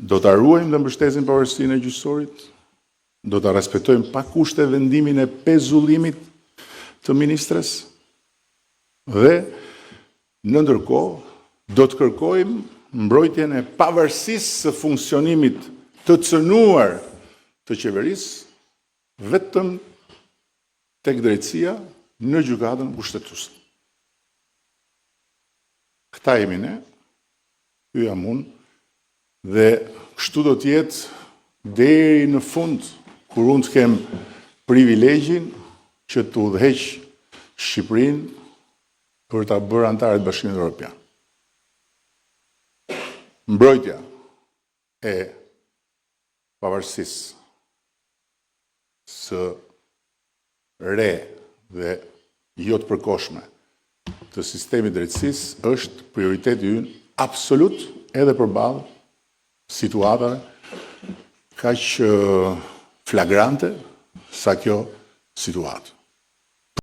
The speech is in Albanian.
do të ruajmë dhe mbështesim pavarësinë e gjyqësorit, do të respektojmë pa kushte vendimin e pezullimit të ministres dhe në ndërkohë do të kërkojmë mbrojtjen e pavarësisë së funksionimit të cënuar të qeverisë vetëm tek drejtësia në gjykatën kushtetuese. Këta jemi ne, ky jam unë, dhe kështu do të jetë deri në fund, kur unë të kem privilegjin që të udhëheq Shqipërinë për ta bërë antare të Bashkimit Evropian. Mbrojtja e pavarësisë së re dhe jo të përkohshme të sistemit drejtësisë është prioriteti ynë absolut edhe përballë situatave kaq flagrante sa kjo situatë.